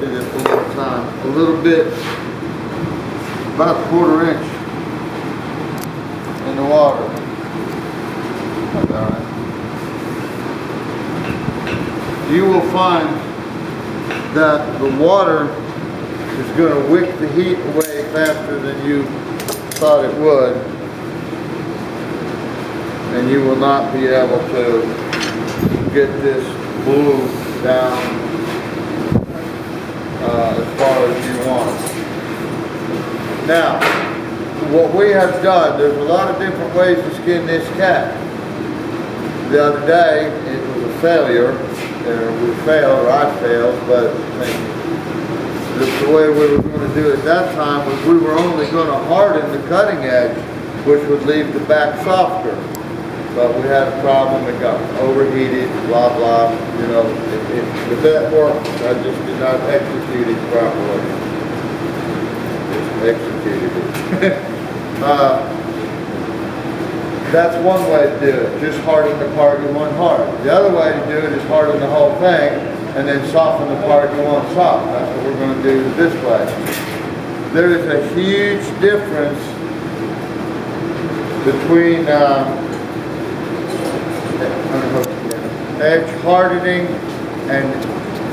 do this one more time. A little bit, about a 1/4 inch in the water. All right. You will find that the water is going to wick the heat away faster than you thought it would, and you will not be able to get this blue down as far as you want. Now, what we have done, there's a lot of different ways to skin this cat. The other day, it was a failure, we failed, or I failed, but the way we were going to do it that time was we were only going to harden the cutting edge, which would leave the back softer. But we had a problem, it got overheated, blah, blah, you know, but that worked. I just did not execute it properly. Just executed it. That's one way to do it, just harden the part you want hard. The other way to do it is harden the whole thing and then soften the part you want soft. That's what we're going to do this way. There is a huge difference between edge hardening and,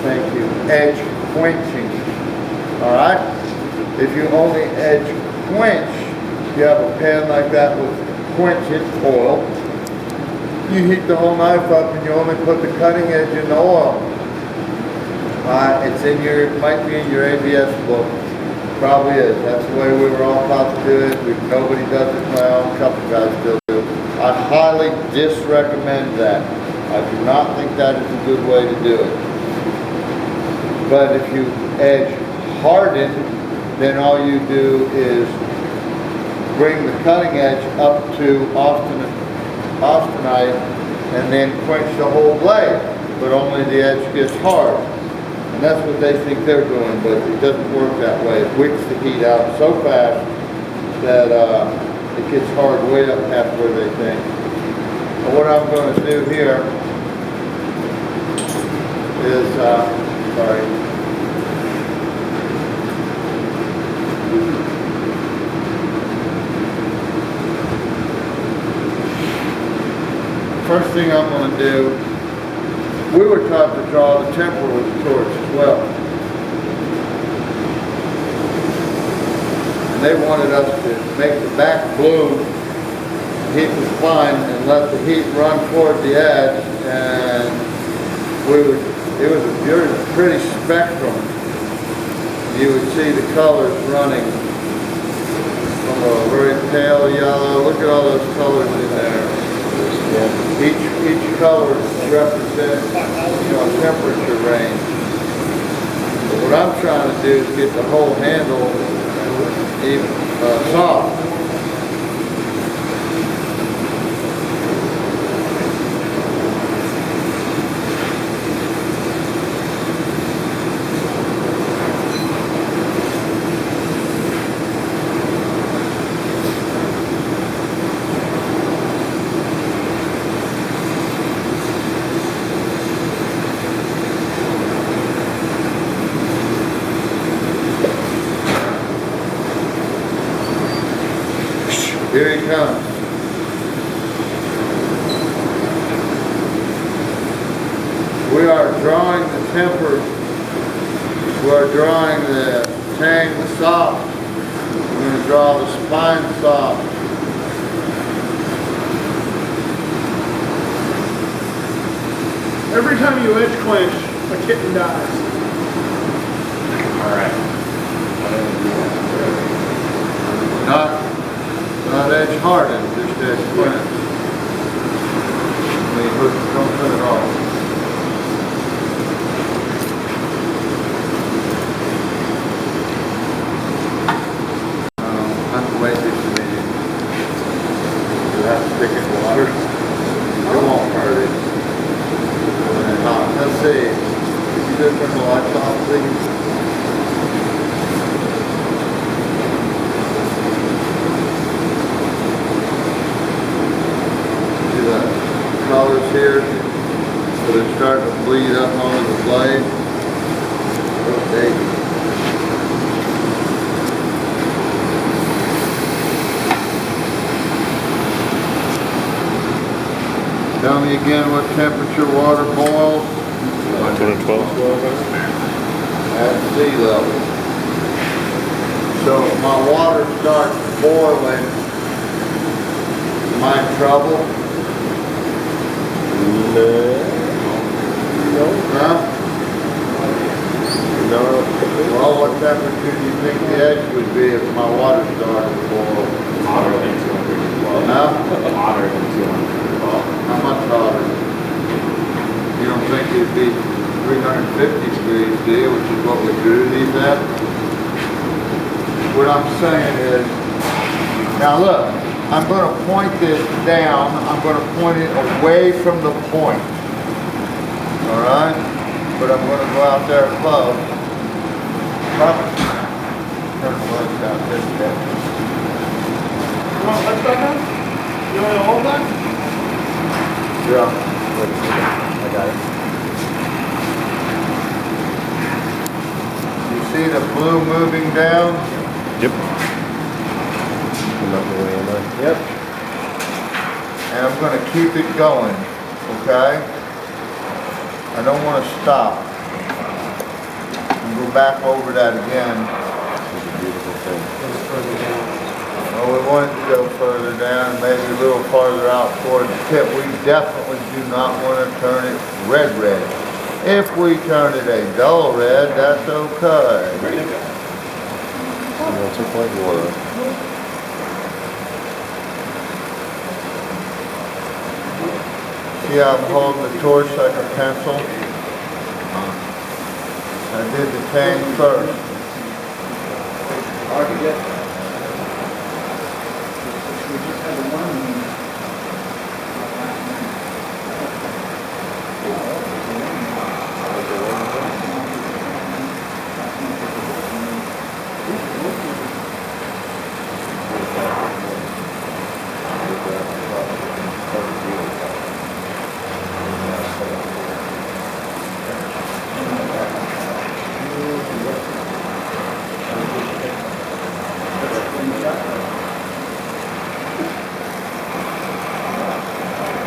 thank you, edge quenching. Alright? If you only edge quench, you have a pan like that with quench it, oil. You heat the whole knife up and you only put the cutting edge in the oil. It's in your, it might be in your ABS book. Probably is. That's the way we were all taught to do it. Nobody does it. Well, a couple guys still do. I highly disrecommend that. I do not think that is a good way to do it. But if you edge harden, then all you do is bring the cutting edge up to austenite and then quench the whole blade, but only the edge gets hard. And that's what they think they're doing, but it doesn't work that way. It wicks the heat out so fast that it gets hard way up past where they think. But what I'm going to do here is, sorry. First thing I'm going to do, we were taught to draw the temper with the torch as well. And they wanted us to make the back blue, heat the spine, and let the heat run toward the edge, and it was a pretty spectrum. You would see the colors running from a very pale yellow. Look at all those colors in there. Each color represents, you know, a temperature range. But what I'm trying to do is get the whole handle even soft. Here he comes. We are drawing the temper. We are drawing the tang soft. We're going to draw the spine soft. Every time you edge quench, a kitten dies. Alright. Not edge hardened, just edge quench. Don't put it off. I have to wait this minute. You have to stick it in water. It won't hurt it. Let's see. If you just turn the lights off, please. Colors here, but it's starting to bleed up onto the blade. Okay. me again what temperature water boils 112. at sea level. So if my water starts boiling, am I in trouble? No. Huh? No. Well, what temperature do you think the edge would be if my water started to boil? Hotter than 212. Huh? Hotter than 212. How much hotter? You don't think it'd be 350 degrees, do you, which is what we do these at? What I'm saying is, now look, I'm going to point this down, I'm going to point it away from the point. Alright? But I'm going to go out there close. Probably turn the lights down this bit. You want to touch that now? You want to hold that? Yeah. I got it. You see the blue moving down? Yep. Yep. And I'm going to keep it going, okay? I don't want to stop. And go back over that again. It's a beautiful thing. Oh, we want it to go further down, maybe a little farther out toward the tip. We definitely do not want to turn it red. If we turn it a dull red, that's okay. Ready to go. 2.1. See how I'm holding the torch like a pencil? I did the tang first. Hard to get.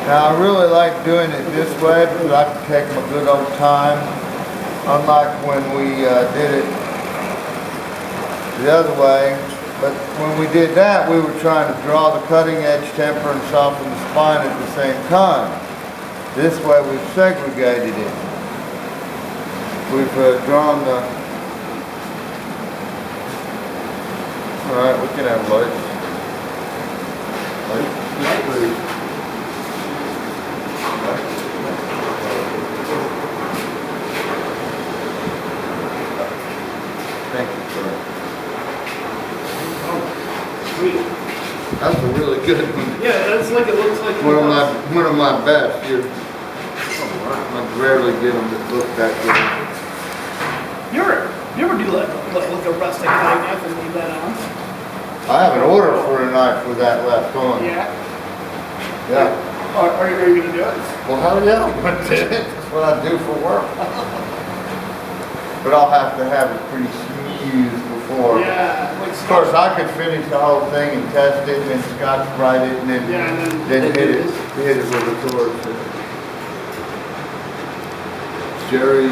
Now, I really like doing it this way because I can take my good old time, unlike when we did it the other way. But when we did that, we were trying to draw the cutting edge temper and soften the spine at the same time. This way, we've segregated it. We've drawn the... All right, we can have lights. Lights, please. Thank you, sir. Sweet. That's a really good one. Yeah, that's like it looks like. One of my best. I rarely get them that look that good. You ever do like a rustic cutting knife and leave that on? I have an order for a knife with that left on. Yeah. Yeah. Are you gonna do it? Well, hell yeah, I'm gonna do it. That's what I do for work. But I'll have to have it pretty smooth before. Yeah. Like Of course, I could finish the whole thing and test it and then scotch write it and then, Yeah, and then then hit do it this. with a torch. Jerry